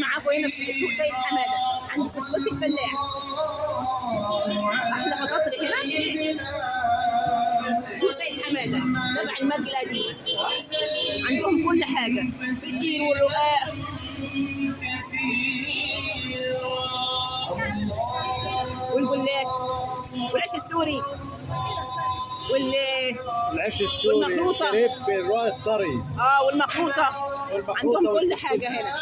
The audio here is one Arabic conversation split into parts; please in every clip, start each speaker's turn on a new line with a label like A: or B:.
A: معاكم هنا في سوق سيد حماده عند كسكسي الفلاح. احلى فطاطر هنا سوق سيد حماده تبع المرج القديمه. عندهم كل حاجه، فطير ورقاق والجلاش والعيش السوري
B: العيش السوري
A: والمخروطه،
B: الكريب بالرق الطري.
A: والمخروطه. عندهم كل حاجه هنا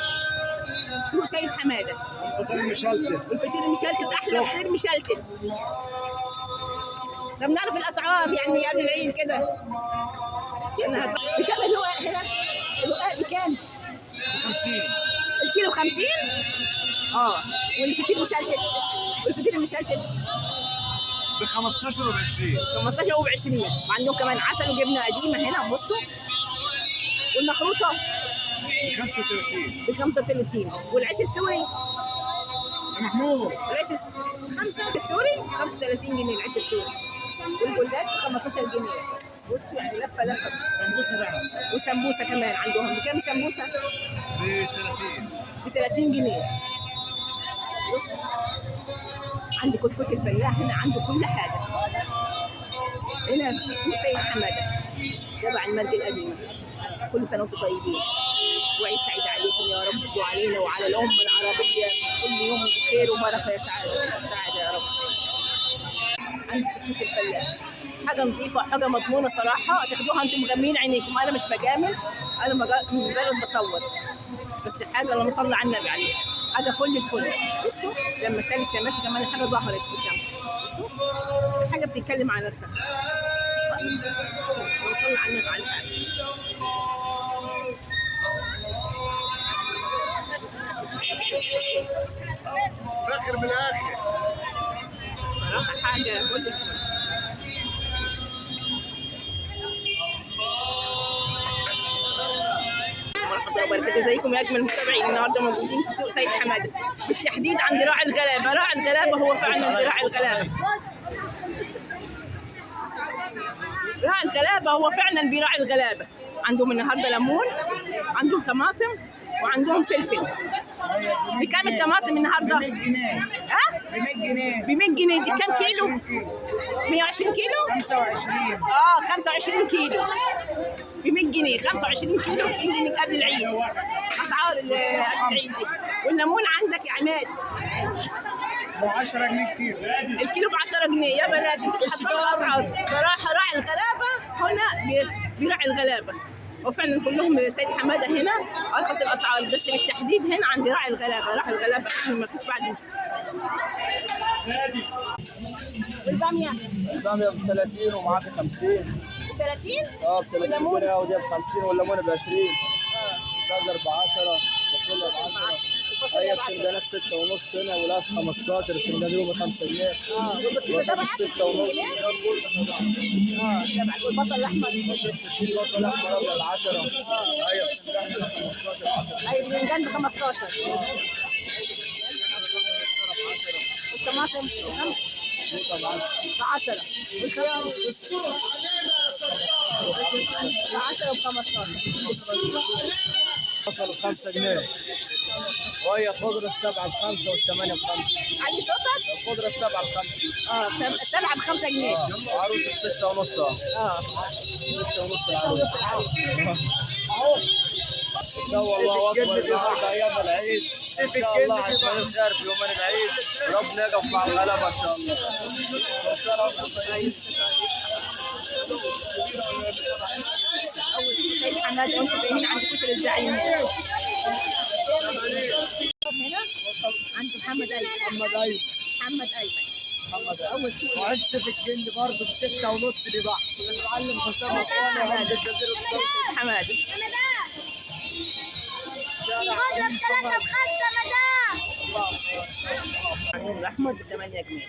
A: سوق سيد حماده.
B: الفطير المشلتت،
A: والفطير المشلتت احلى فطير مشلتت. طب نعرف الاسعار يعني قبل العيد كده. بكام الرقاق هنا؟ الرقاق بكام؟
B: 50
A: الكيلو 50. والفطير المشلتت
B: ب 15 وب 20.
A: 15 وب 20. وعندهم كمان عسل وجبنه قديمه هنا بصوا. والمخروطه
B: ب 35.
A: ب 35. والعيش السوري
B: يا محمود
A: العيش السوري 35 جنيه العيش السوري. والجلاش ب 15 جنيه. بصوا يعني لفه لفه.
B: سمبوسه ده
A: وسمبوسه كمان عندهم. بكام السمبوسه؟
B: ب 30.
A: ب 30 جنيه. عند كسكسي الفلاح هنا عنده كل حاجه. هنا سوق سيد حماده تبع المرج القديمه. كل سنه وانتم طيبين وعيد سعيد عليكم يا رب وعلينا وعلى الامه العربيه كل يوم بخير وبركه يا سعاده يا رب. عند كسكسي الفلاح حاجه نظيفه حاجه مضمونه صراحه. تاخدوها انتم مغمين عينيكم. انا مش بجامل، انا مجرد بصور بس. حاجه اللهم صل على النبي عليها، حاجه فل الفل. بصوا لما شال الشماشي كمان الحاجه ظهرت قدام. بصوا الحاجه بتتكلم على نفسها. اللهم صل على النبي على الحاجه.
B: فاخر من الاخر
A: صراحه حاجه فل الفل. ورحمة الله وبركاته. ازيكم يا اجمل متابعين؟ النهارده موجودين في سوق سيد حماده بالتحديد عند راعي الغلابه. راعي الغلابه هو فعلا راعي الغلابه. راعي الغلابه هو فعلا براعي الغلابه. عندهم النهارده ليمون، عندهم طماطم، وعندهم فلفل. بكام الطماطم النهارده؟ ب 100 جنيه. ب 100 جنيه. ب 100 جنيه. دي كام كيلو؟ 120 كيلو؟
B: 25.
A: 25 كيلو ب 100 جنيه. 25 كيلو ب 100 جنيه قبل العيد. اسعار قبل العيد دي. والليمون عندك يا عماد
B: ب 10 جنيه كيلو.
A: الكيلو ب 10 جنيه. يا بلاش انتوا بتحطوا الاسعار. صراحه راعي الغلابه هنا براعي الغلابه. وفعلا كلهم سيد حماده هنا ارخص الاسعار، بس بالتحديد هنا عند راعي الغلابه. راعي الغلابه ما فيش بعد. والباميه
B: ب 30 ومعاك 50.
A: ب 30.
B: ب 30 جنيه ودي ب 50 والليمون ب 20. جزر ب 10 وفاصوليا ب 10. هي الفنجانات 6 ونص هنا ولاس 15. الفنجان ب 5 جنيه.
A: والبطاطس
B: 6 ونص.
A: والبصل الاحمر
B: البصل الاحمر ب 10. هي الفنجان ب 15.
A: اي الفنجان ب 15. والطماطم ب 10. والخيار ب 10 ب 15.
B: بصل ب 5 جنيه. وهي خضرة السبعة ب 5 والثمانية ب 5.
A: عندي صوتك؟
B: الخضرة السبعة ب 5.
A: السبعة ب 5 جنيه.
B: عروس ب 6 ونص. 6 ونص العروس. ان شاء الله اكبر النهارده ايام العيد. ان شاء الله عشان الخير في يومين العيد. ربنا يقف مع الغلابه ان شاء الله.
A: سيد حماده وانتم جايين عند كتر الزعيم. هنا عند محمد ايمن. اول سوق.
B: وعشت في الجن برضه ب 6 ونص دي بحث. بنتعلم حسام صالح عند الجزيره
A: حماده.
C: اضرب 3 ب 5 مدام.
A: الاحمر ب 8 جنيه.